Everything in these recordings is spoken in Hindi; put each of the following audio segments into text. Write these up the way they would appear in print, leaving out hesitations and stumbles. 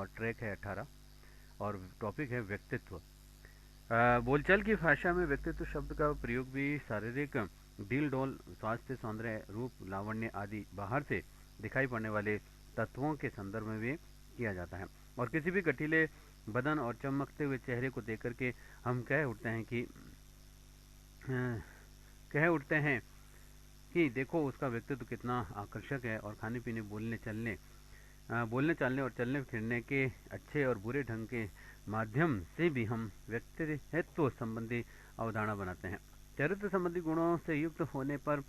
और ट्रैक है 18 और टॉपिक है व्यक्तित्व। बोलचाल की भाषा में व्यक्तित्व शब्द का प्रयोग भी शारीरिक डील डोल, स्वास्थ्य, सौंदर्य, रूप, लावण्य आदि बाहर से दिखाई पड़ने वाले तत्वों के संदर्भ में भी किया जाता है। और किसी भी गठीले बदन और चमकते हुए चेहरे को देख करके हम कह उठते हैं कि देखो उसका व्यक्तित्व कितना आकर्षक है। और खाने पीने, बोलने चालने और चलने फिरने के अच्छे और बुरे ढंग के माध्यम से भी हम व्यक्तित्व संबंधी अवधारणा बनाते हैं। चरित्र संबंधी गुणों से युक्त होने पर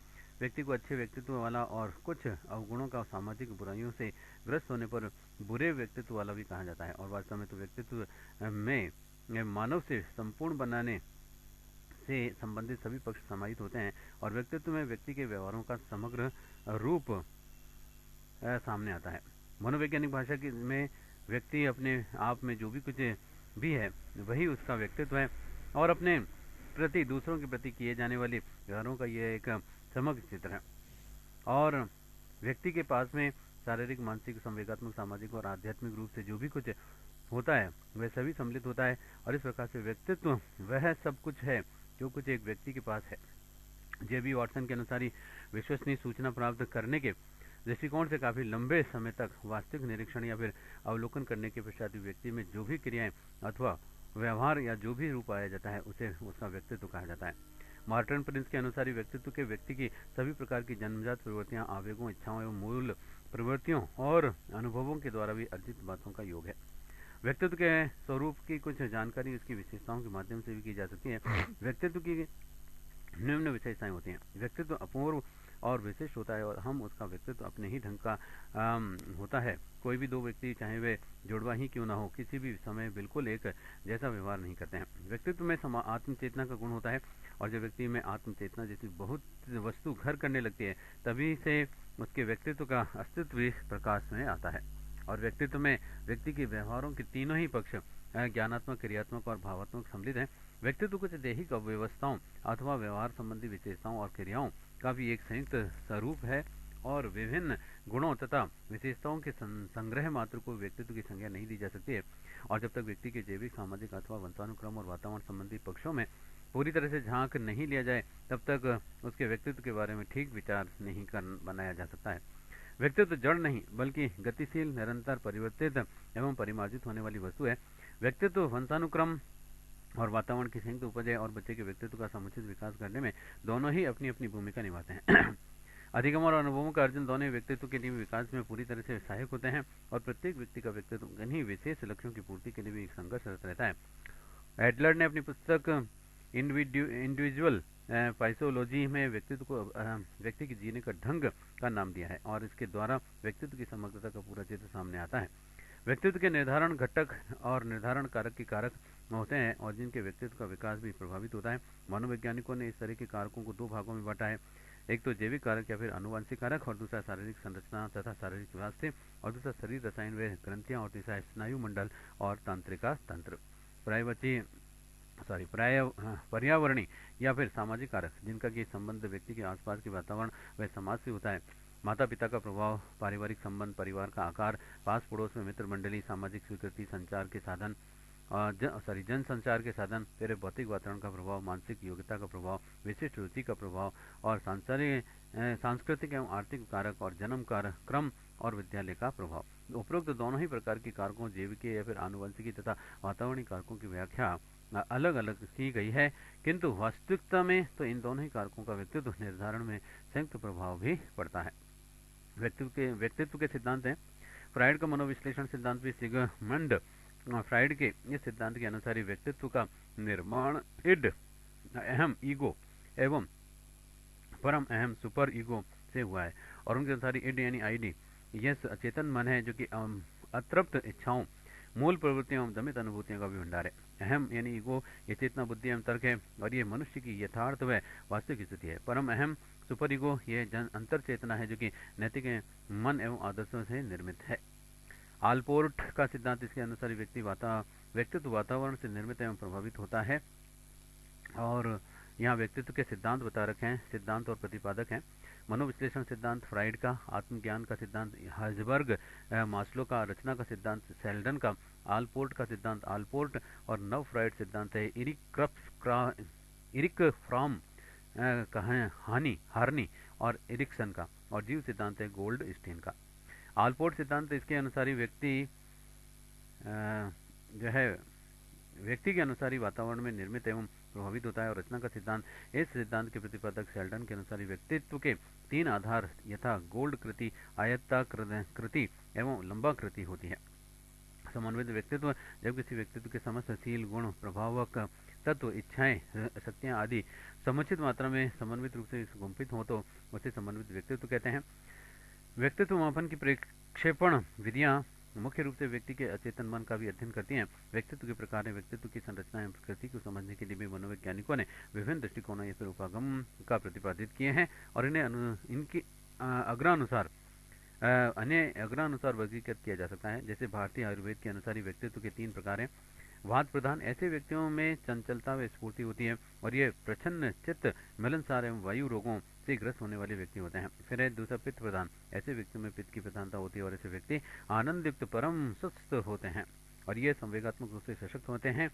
व्यक्ति को अच्छे व्यक्तित्व वाला और कुछ अवगुणों का सामाजिक बुराइयों से ग्रस्त होने पर बुरे व्यक्तित्व वाला भी कहा जाता है। और वास्तव में तो व्यक्तित्व में मानव से संपूर्ण बनाने से संबंधित सभी पक्ष समाहित होते हैं। और व्यक्तित्व में व्यक्ति के व्यवहारों का समग्र रूप सामने आता है। मनोवैज्ञानिक भाषा की में व्यक्ति अपने आप में जो भी कुछ भी है वही उसका व्यक्तित्व है। और अपने प्रति, दूसरों के प्रति किए जाने वाले व्यवहारों का यह एक समग्र चित्र है। और व्यक्ति के पास में शारीरिक, मानसिक, संवेगात्मक, सामाजिक और आध्यात्मिक रूप से जो भी कुछ होता है वह सभी सम्मिलित होता है। और इस प्रकार से व्यक्तित्व वह सब कुछ है जो कुछ एक व्यक्ति के पास है। जेबी वाटसन के अनुसार ही विश्वसनीय सूचना प्राप्त करने के दृष्टिकोण से काफी लंबे समय तक वास्तविक निरीक्षण या फिर अवलोकन करने के पश्चात व्यक्ति में जो भी क्रियाएं अथवा व्यवहार या जो भी रूप आया जाता है उसे उसका व्यक्तित्व कहा जाता है। मार्टिन प्रिंस के अनुसार व्यक्तित्व के व्यक्ति की सभी प्रकार की जन्मजात प्रवृत्तियां, आवेगों, इच्छाओं एवं मूल प्रवृत्तियों और अनुभवों के द्वारा भी अर्जित बातों का योग है। व्यक्तित्व के स्वरूप की कुछ जानकारी इसकी विशेषताओं के माध्यम से भी की जा सकती है। व्यक्तित्व की निम्न विशेषताएं होती हैं। व्यक्तित्व अपूर्व और विशिष्ट होता है और हम उसका व्यक्तित्व अपने ही ढंग का होता है। कोई भी दो व्यक्ति चाहे वे जुड़वा ही क्यों ना हो, किसी भी समय बिल्कुल एक जैसा व्यवहार नहीं करते हैं। व्यक्तित्व में आत्मचेतना का गुण होता है। और जब व्यक्ति में आत्मचेतना जैसी बहुत वस्तु घर करने लगती है तभी से उसके व्यक्तित्व का अस्तित्व भी प्रकाश में आता है। और व्यक्तित्व में व्यक्ति के व्यवहारों के तीनों ही पक्ष, ज्ञानात्मक, क्रियात्मक और भावात्मक सम्मिलित हैं। व्यक्तित्व कुछ दैहिक अव्यवस्थाओं अथवा व्यवहार संबंधी विशेषताओं और क्रियाओं का भी एक संयुक्त स्वरूप है। और विभिन्न गुणों तथा विशेषताओं के संग्रह मात्र को व्यक्तित्व की संज्ञा नहीं दी जा सकती है। और जब तक व्यक्ति के जैविक, सामाजिक अथवा वंशानुक्रम और वातावरण संबंधी पक्षों में पूरी तरह से झांक नहीं लिया जाए तब तक उसके व्यक्तित्व के बारे में ठीक विचार नहीं बनाया जा सकता है। व्यक्तित्व जड़ नहीं बल्कि गतिशील, निरंतर, परिवर्तित एवं परिमार्जित होने वाली वस्तु है। व्यक्तित्व वंशानुक्रम और वातावरण की संयुक्त उपज है और बच्चे के व्यक्तित्व का समुचित विकास करने में दोनों ही अपनी अपनी भूमिका निभाते हैं। अधिगम और अनुभवों का अर्जन दोनों व्यक्तित्व के लिए विकास में पूरी तरह से सहायक होते हैं। और प्रत्येक व्यक्ति का व्यक्तित्व इन्हीं विशेष लक्ष्यों की पूर्ति के लिए भी एक संघर्षरत रहता है। एडलर ने अपनी पुस्तक इंडिविजुअल फाइसियोलॉजी में व्यक्तित्व को व्यक्ति के जीने का ढंग का नाम दिया है। और इसके द्वारा व्यक्तित्व की समग्रता का पूरा चित्र सामने आता है। व्यक्तित्व के निर्धारण घटक और निर्धारण कारक के कारक होते हैं और जिनके व्यक्तित्व का विकास भी प्रभावित होता है। मनोवैज्ञानिकों ने इस तरह के कारकों को दो भागों में बांटा है। एक तो जैविक कारक या फिर आनुवंशिक कारक, और दूसरा शारीरिक संरचना तथा शारीरिक स्वास्थ्य, और दूसरा शरीर रसायन व ग्रंथियां, और तीसरा स्नायु मंडल और तंत्रिका तंत्र। पर्यावरणीय या फिर सामाजिक कारक जिनका कि संबंध व्यक्ति के आसपास के वातावरण व समाज से होता है। माता पिता का प्रभाव, पारिवारिक संबंध, परिवार का आकार, पास पड़ोस में मित्र मंडली, सामाजिक स्वीकृति, संचार के साधन, जन संचार के साधन, फिर भौतिक वातावरण का प्रभाव, मानसिक योग्यता का प्रभाव, विशिष्ट रुचि का प्रभाव, और सांस्कृतिक एवं आर्थिक कारक, और जन्म क्रम और विद्यालय का प्रभाव। उपरोक्त दोनों ही प्रकार के कारकों, जैविकीय या फिर आनुवंशिकी तथा वातावरणीय कारकों की व्याख्या अलग अलग की गई है, किंतु वास्तविकता में तो इन दोनों ही कारकों का व्यक्तित्व निर्धारण में संयुक्त प्रभाव भी पड़ता है। व्यक्तित्व के सिद्धांत हैं। फ्राइड का मनोविश्लेषण सिद्धांत भी सिगमंड फ्राइड के इस सिद्धांत के अनुसार ही व्यक्तित्व का निर्माण इड, अहम ईगो एवं परम अहम सुपर ईगो से हुआ है। और उनके अनुसार इड यानी आईडी यह अचेतन मन है जो कि अतृप्त इच्छाओं, मूल प्रवृत्तियों एवं दमित अनुभूतियों का भी भंडार है। अहम यानी ईगो ये चेतना, बुद्धि एवं तर्क है और ये मनुष्य की यथार्थ व वास्तविक स्थिति है। परम अहम सुपर ईगो ये अंतर चेतना है जो कि नैतिक मन एवं आदर्शों से निर्मित है। आलपोर्ट का सिद्धांत इसके अनुसार व्यक्तित्व वातावरण से निर्मित एवं प्रभावित होता है। और यहाँ व्यक्तित्व के सिद्धांत बता रखे हैं, सिद्धांत और प्रतिपादक हैं। मनोविश्लेषण सिद्धांत फ्राइड का, आत्मज्ञान का सिद्धांत हर्ज़बर्ग, मास्लो का, रचना का सिद्धांत सेल्डन का, आलपोर्ट का सिद्धांत आलपोर्ट, और नव फ्राइड सिद्धांत है इरिक फ्रॉम हार्नी और एरिक्सन का, और जीव सिद्धांत है गोल्ड स्टीन का। आलपोर्ट सिद्धांत, इसके अनुसार ही व्यक्ति जो है व्यक्ति के अनुसार ही वातावरण में निर्मित एवं प्रभावित होता है। और रचना का सिद्धांत, इस सिद्धांत के प्रतिपादक सेल्डन के अनुसार व्यक्तित्व के तीन आधार यथा गोल्ड कृति, आयताकृति एवं लंबा कृति होती है। समन्वित व्यक्तित्व, जब किसी व्यक्तित्व के समस्त शील गुण प्रभावक तत्व इच्छाएं शक्तियां आदि समुचित मात्रा में समन्वित रूप से गुंफित हो तो उसे समन्वित व्यक्तित्व कहते हैं। व्यक्तित्व मापन की प्रक्षेपण विधियां मुख्य रूप से व्यक्ति के अचेतन मन का भी अध्ययन करती हैं। व्यक्तित्व के प्रकार है, व्यक्तित्व की संरचना एवं प्रकृति को समझने के लिए भी मनोवैज्ञानिकों ने विभिन्न दृष्टिकोणों या फिर उपागम का प्रतिपादित किए हैं और इनकी अग्रानुसार वर्गीकृत किया जा सकता है। जैसे भारतीय आयुर्वेद के अनुसार ही व्यक्तित्व के तीन प्रकार हैं। वाद प्रधान, ऐसे व्यक्तियों में चंचलता व स्फूर्ति होती है और ये प्रच्छन्न चित्त, मिलनसार एवं वायु रोगों से ग्रस्त होने वाले व्यक्ति होते हैं। फिर है दूसरा पित्त प्रधान, ऐसे व्यक्तियों में पित्त की प्रधानता होती है और ऐसे व्यक्ति आनंदयुक्त परम सुस्त होते हैं और ये संवेगात्मक रूप से सशक्त होते हैं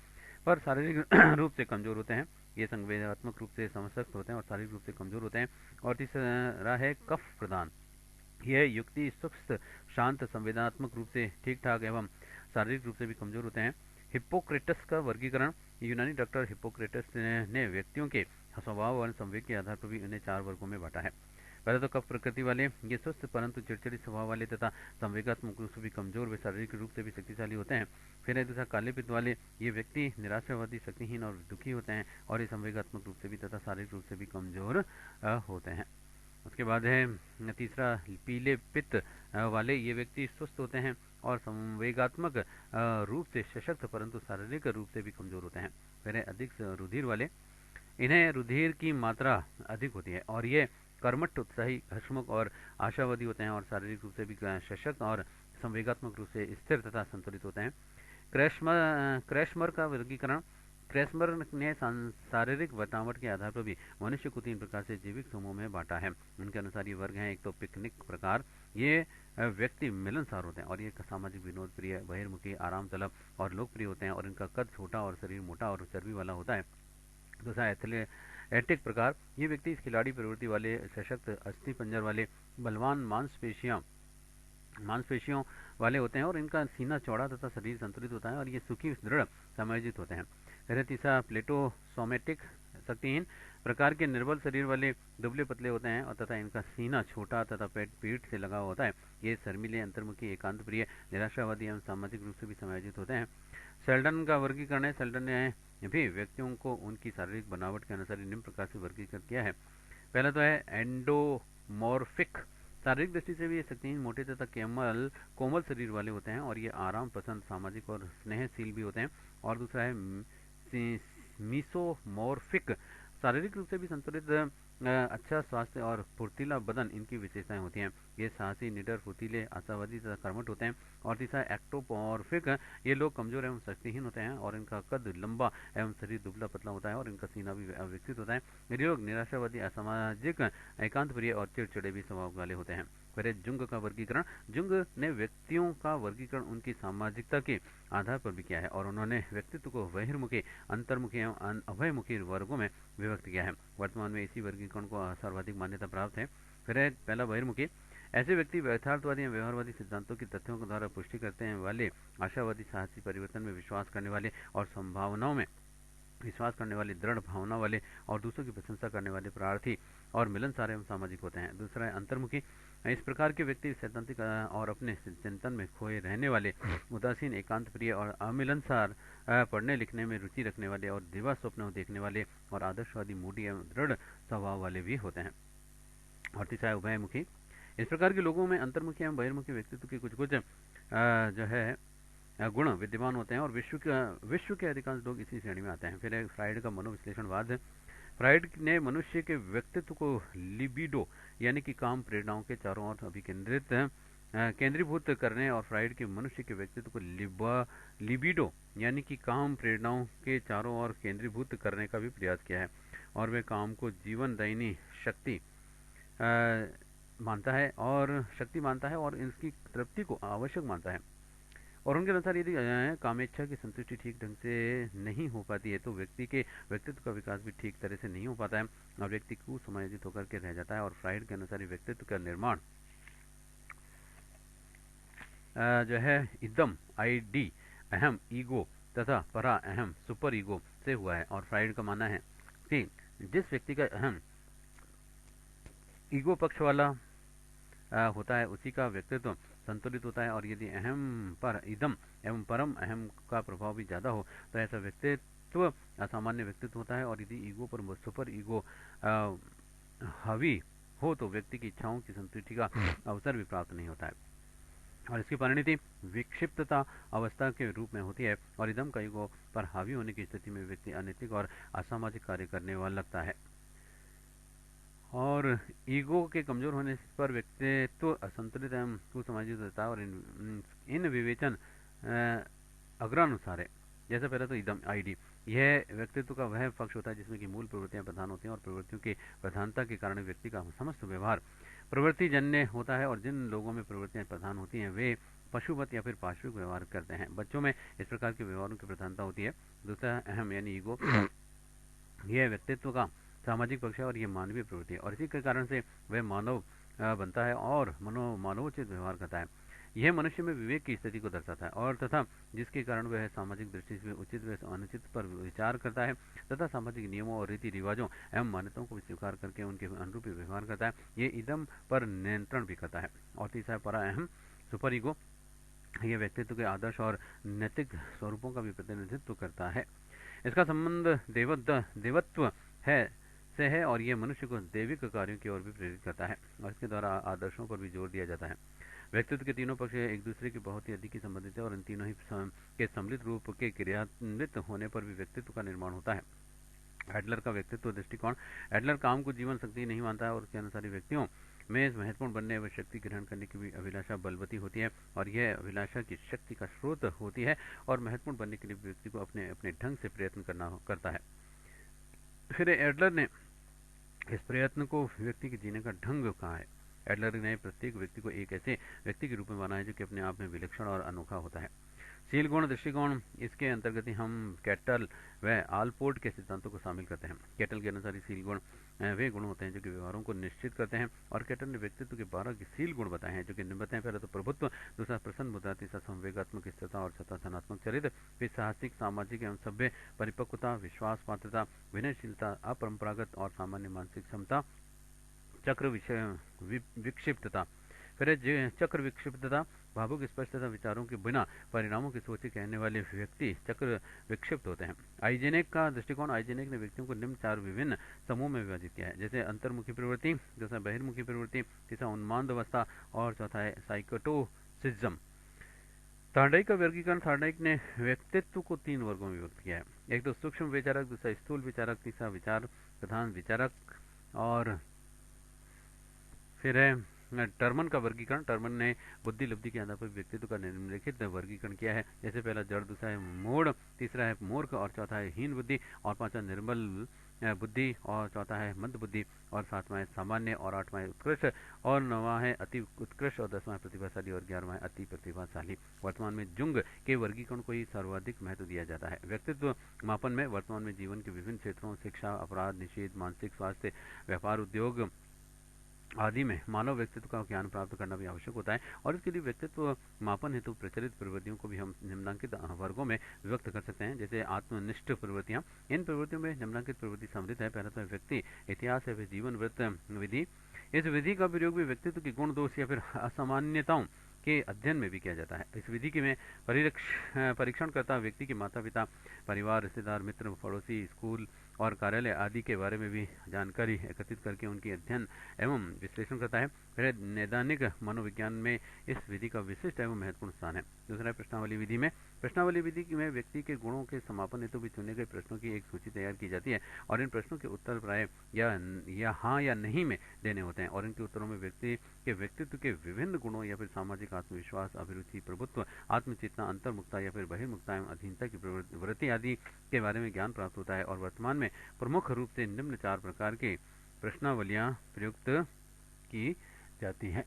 पर शारीरिक रूप से कमजोर होते हैं। ये संवेगात्मक रूप से सशक्त होते हैं और शारीरिक रूप से कमजोर होते हैं। और तीसरा है कफ प्रधान, यह युक्ति सुस्त, शांत, संवेदनात्मक रूप से ठीक ठाक एवं शारीरिक रूप से भी कमजोर होते हैं। हिप्पोक्रेटस का वर्गीकरण, यूनानी डॉक्टर हिप्पोक्रेटस ने व्यक्तियों के स्वभाव और संवेग के आधार पर भी इन्हें 4 वर्गों में बांटा है। पहले तो कफ प्रकृति वाले, ये सुस्त परंतु चिड़चिड़ी स्वभाव वाले तथा संवेगात्मक रूप से भी कमजोर व शारीरिक रूप से भी शक्तिशाली होते हैं। फिर है दूसरा काले पित्त वाले, ये व्यक्ति निराशावादी, शक्तिहीन और दुखी होते हैं और ये संवेगात्मक रूप से भी तथा शारीरिक रूप से भी कमजोर होते हैं। उसके बाद है तीसरा पीले पित्त वाले, ये व्यक्ति सुस्त होते हैं और संवेगात्मक रूप से सशक्त परंतु शारीरिक रूप से भी कमजोर होते हैं। फिर है अधिक रुधिर वाले, इन्हें रुधिर की मात्रा अधिक होती है और ये कर्मठ, उत्साही, हर्षमुख और आशावादी होते हैं और शारीरिक रूप से भी सशक्त और संवेगात्मक रूप से स्थिर तथा संतुलित होते हैं। क्रैशमर का वर्गीकरण, क्रैशमर ने शारीरिक बनावट के आधार पर भी मनुष्य को 3 प्रकार से जैविक समूह में बांटा है। उनके अनुसार ये वर्ग हैं, एक तो पिकनिक प्रकार, ये व्यक्ति मिलनसार होते हैं और ये सामाजिक, विनोद प्रिय, बहिर्मुखी, आराम तलब और लोकप्रिय होते हैं और इनका कद छोटा और शरीर मोटा और चर्बी वाला होता है। दूसरा एथलेटिक प्रकार, ये व्यक्ति खिलाड़ी प्रवृत्ति वाले, सशक्त, अस्थि पंजर वाले, बलवान, मांसपेशियों वाले होते हैं और इनका सीना चौड़ा तथा शरीर संतुलित होता है और ये सुखी, दृढ़, समायोजित होते हैं। फिर तीसरा प्लेटोसोमेटिक, शक्तिहीन प्रकार के, निर्बल शरीर वाले, दुबले पतले होते हैं और तथा इनका सीना छोटा तथा पेट पीठ से लगा होता है। ये शर्मीले, अंतर्मुखी, एकांत प्रिय, निराशावादी एवं सामाजिक रूप से भी समायोजित होते हैं। सेल्डन का वर्गीकरण है, सेल्डन ने भी व्यक्तियों को उनकी शारीरिक बनावट के अनुसार निम्न प्रकार से वर्गीकृत किया है। पहला तो है एंडोमॉर्फिक, शारीरिक दृष्टि से भी ये शक्तिहीन, मोटे तथा कोमल शरीर वाले होते हैं और ये आराम पसंद, सामाजिक और स्नेहशील भी होते हैं। और दूसरा है मीसोमॉर्फिक, शारीरिक रूप से भी संतुलित, अच्छा स्वास्थ्य और फुर्तीला बदन इनकी विशेषताएं होती हैं। ये साहसी, निडर, फुर्तीले, आशावादी तथा कर्मठ होते हैं। और तीसरा एक्टोमॉर्फिक, ये लोग कमजोर एवं शक्तिहीन होते हैं और इनका कद लंबा एवं शरीर दुबला पतला होता है और इनका सीना भी विकसित होता है। ये लोग निराशावादी, असामाजिक, एकांत प्रिय और चिड़चिड़े भी स्वभाव वाले होते हैं। फिर जुंग का वर्गीकरण, जुंग ने व्यक्तियों का वर्गीकरण उनकी सामाजिकता के आधार पर भी किया है और उन्होंने व्यक्तित्व को बहिर्मुखी, अंतर्मुखी एवं अभयमुखी वर्गों में विभक्त किया है। वर्तमान में इसी वर्गीकरण को सर्वाधिक मान्यता प्राप्त है। फिर है पहला बहिर्मुखी, ऐसे व्यक्ति यथार्थवादी एवं व्यवहारवादी सिद्धांतों की तथ्यों के द्वारा पुष्टि करते हैं वाले, आशावादी, साहसी, परिवर्तन में विश्वास करने वाले और संभावनाओं में विश्वास करने वाले, दृढ़ भावना वाले और दूसरों की प्रशंसा करने वाले, प्रार्थी और मिलनसार एवं सामाजिक होते हैं। दूसरा है अंतर्मुखी, इस प्रकार के व्यक्ति सैद्धांतिक और अपने चिंतन में खोए रहने वाले, उदासीन, एकांत प्रिय और अमिलनसार, पढ़ने लिखने में रुचि रखने वाले और दिवा स्वप्न देखने वाले और आदर्शवादी, मूडी एवं दृढ़ स्वभाव वाले भी होते हैं। और तीसरा है उभयमुखी, इस प्रकार के लोगों में अंतर्मुखी एवं बहिर्मुखी व्यक्तित्व के कुछ जो है गुण विद्यमान होते हैं और विश्व के अधिकांश लोग इसी श्रेणी में आते हैं। फिर है फ्राइड का मनोविश्लेषणवाद है। फ्राइड ने मनुष्य के व्यक्तित्व को लिबिडो यानी कि काम प्रेरणाओं के चारों ओर केंद्रीभूत करने और फ्राइड के मनुष्य के व्यक्तित्व को लिबिडो यानी कि काम प्रेरणाओं के चारों ओर केंद्रीभूत करने का भी प्रयास किया है। और वह काम को जीवनदायिनी शक्ति मानता है और इसकी तृप्ति को आवश्यक मानता है। और उनके अनुसार यदि कामेच्छा की संतुष्टि ठीक ढंग से नहीं हो पाती है तो व्यक्ति के व्यक्तित्व का विकास भी ठीक तरह से नहीं हो पाता है और व्यक्ति कुसमायोजित होकर के रह जाता है। और फ्राइड के अनुसार व्यक्तित्व का निर्माण जो है इदम, आईडी, अहम, ईगो तथा परा अहम, सुपर ईगो से हुआ है। और फ्राइड का मानना है कि जिस व्यक्ति का अहम ईगो पक्ष वाला होता है उसी का व्यक्तित्व संतुलित होता है। और यदि अहम पर इदम एवं परम अहम का प्रभाव भी ज़्यादा हो तो ऐसा व्यक्तित्व असामान्य व्यक्तित्व होता है। और यदि ईगो पर सुपर ईगो हावी हो तो व्यक्ति की इच्छाओं की संतुष्टि का अवसर भी प्राप्त नहीं होता है और इसकी परिणति विक्षिप्तता अवस्था के रूप में होती है। और इदम का ईगो पर हावी होने की स्थिति में व्यक्ति अनैतिक और असामाजिक कार्य करने वाला लगता है। और ईगो के कमजोर होने पर व्यक्तित्व असंतुलित एवं कुसमाजित होता है और इन विवेचन अग्रानुसार है। जैसे पहले तो इदम, आईडी, यह व्यक्तित्व का वह पक्ष होता है जिसमें कि मूल प्रवृत्तियां प्रधान होती हैं और प्रवृत्तियों की प्रधानता के कारण व्यक्ति का समस्त व्यवहार प्रवृत्ति जन्य होता है। और जिन लोगों में प्रवृत्तियां प्रधान होती हैं वे पशुवत या फिर पार्श्विक व्यवहार करते हैं। बच्चों में इस प्रकार के व्यवहारों की प्रधानता होती है। दूसरा अहम यानी ईगो, यह व्यक्तित्व का सामाजिक पक्ष है और ये मानवीय प्रवृत्ति है और इसी के कारण से वह मानव बनता है और मानवोचित व्यवहार करता है। यह मनुष्य में विवेक की स्थिति को दर्शाता है और तथा जिसके कारण वह सामाजिक दृष्टि से उचित व अनुचित पर विचार करता है तथा सामाजिक नियमों और रीति रिवाजों एवं मान्यताओं को स्वीकार करके उनके अनुरूप व्यवहार करता है। ये इदम पर नियंत्रण भी करता है। और तीसरा परा अहम, सुपर ईगो, यह व्यक्तित्व के आदर्श और नैतिक स्वरूपों का भी प्रतिनिधित्व करता है। इसका संबंध देवत्व से है और ये मनुष्य को दैविक कार्यों की ओर भी प्रेरित करता है और इसके द्वारा आदर्शों पर भी जोर दिया जाता है। व्यक्तित्व के तीनों पक्ष एक दूसरे के बहुत ही अधिक ही संबंधित है और इन तीनों ही के सम्मिलित रूप के क्रियान्वित होने पर भी व्यक्तित्व का निर्माण होता है। एडलर का व्यक्तित्व दृष्टिकोण, एडलर काम को जीवन शक्ति नहीं मानता है और उसके अनुसार व्यक्तियों में महत्वपूर्ण बनने व शक्ति ग्रहण करने की भी अभिलाषा बलवती होती है और यह अभिलाषा की शक्ति का स्रोत होती है और महत्वपूर्ण बनने के लिए व्यक्ति को अपने अपने ढंग से प्रयत्न करता है। फिर एडलर ने इस प्रयत्न को व्यक्ति के जीने का ढंग कहा है। एडलर ने प्रत्येक व्यक्ति को एक ऐसे व्यक्ति के रूप में बनाया जो कि अपने आप में विलक्षण और अनोखा होता है। शील गुण दृष्टिकोण, इसके अंतर्गत ही हम कैटल व आलपोर्ट के सिद्धांतों को शामिल करते हैं। कैटल के अनुसार शील गुण वे गुण होते हैं जो कि व्यवहारों को निश्चित करते हैं और कैटल ने व्यक्तित्व के 12 शील गुण बताए हैं जो कि बताए हैं। पहले तो प्रभुत्व, दूसरा प्रसन्न मुद्रा, तीसरा संवेगात्मक स्थिरता और चौथा धनात्मक चरित्र, फिर साहसिक, सामाजिक एवं सभ्य परिपक्वता, विश्वास पात्रता, विनयशीलता, अपरंपरागत और सामान्य मानसिक क्षमता, चक्र विक्षिप्तता। फिर चक्र विक्षिप्तता, भावुक स्पष्टता, विचारों के बिना परिणामों की सोचे कहने वाले व्यक्ति चक्र विक्षिप्त होते हैं। आइजेनेक का दृष्टिकोण, आइजेनेक ने व्यक्तियों को निम्न 4 विभिन्न समूह में विभाजित किया है, जैसे अंतर्मुखी प्रवृत्ति, दूसरा बहिर्मुखी प्रवृत्ति, तीसरा उन्माद अवस्था और चौथा है साइकोटोसिज्म। थार्डाइक का वर्गीकरण, थार्डाइक ने व्यक्तित्व को 3 वर्गों में विभक्त किया है। एक तो सूक्ष्म विचारक, दूसरा स्थूल विचारक, तीसरा विचार प्रधान विचारक। और फिर है टर्मन का वर्गीकरण, टर्मन ने बुद्धि लब्धि के आधार पर व्यक्तित्व का निम्नलिखित वर्गीकरण किया है। जैसे पहला जड़, दूसरा है मूढ़, तीसरा है मूर्ख और चौथा है हीन बुद्धि और पांचवा निर्बल बुद्धि और चौथा है मंद बुद्धि और सातवां है सामान्य और आठवां है उत्कृष्ट और नौवां है अति उत्कृष्ट और 10वां प्रतिभाशाली और 11वां है अति प्रतिभाशाली। वर्तमान में जुंग के वर्गीकरण को ही सर्वाधिक महत्व दिया जाता है। व्यक्तित्व मापन में वर्तमान में जीवन के विभिन्न क्षेत्रों, शिक्षा, अपराध निषेध, मानसिक स्वास्थ्य, व्यापार, उद्योग आदि में मानव व्यक्तित्व का ज्ञान प्राप्त करना भी आवश्यक होता है और इसके लिए व्यक्तित्व मापन हेतु प्रचलित प्रवृत्तियों को भी हम निम्नांकित वर्गों में विभक्त कर सकते हैं। जैसे आत्मनिष्ठ प्रवृत्तियां, इन प्रवृत्तियों में निम्नांकित प्रवृत्ति सम्मिलित है। पहला तो व्यक्ति इतिहास है, जीवन वृत्त विधि। इस विधि का प्रयोग भी व्यक्तित्व के गुण, दोष या फिर असामान्यताओं के अध्ययन में भी किया जाता है। इस विधि के में परीक्षण करता व्यक्ति के माता पिता, परिवार, रिश्तेदार, मित्र, पड़ोसी, स्कूल और कार्यालय आदि के बारे में भी जानकारी एकत्रित करके उनकी अध्ययन एवं विश्लेषण करता है। फिर नैदानिक मनोविज्ञान में इस विधि का विशिष्ट एवं महत्वपूर्ण स्थान है। दूसरा है प्रश्नावली विधि में। प्रश्नावली विधि में व्यक्ति के गुणों के समापन हेतु भी चुने गए प्रश्नों की एक सूची तैयार की जाती है और इन प्रश्नों के उत्तर प्राय या हाँ या नहीं में देने होते हैं और इनके उत्तरों में व्यक्ति के व्यक्तित्व के विभिन्न गुणों या फिर सामाजिक आत्मविश्वास, अभिरुचि, प्रभुत्व, आत्मचेतना, अंतर्मुक्ता या फिर बहिर्मुक्ता एवं अधीनता की प्रवृत्ति आदि के बारे में ज्ञान प्राप्त होता है। और वर्तमान में में प्रमुख रूप से निम्न 4 प्रकार की प्रश्नावलियाँ प्रयुक्त की जाती हैं।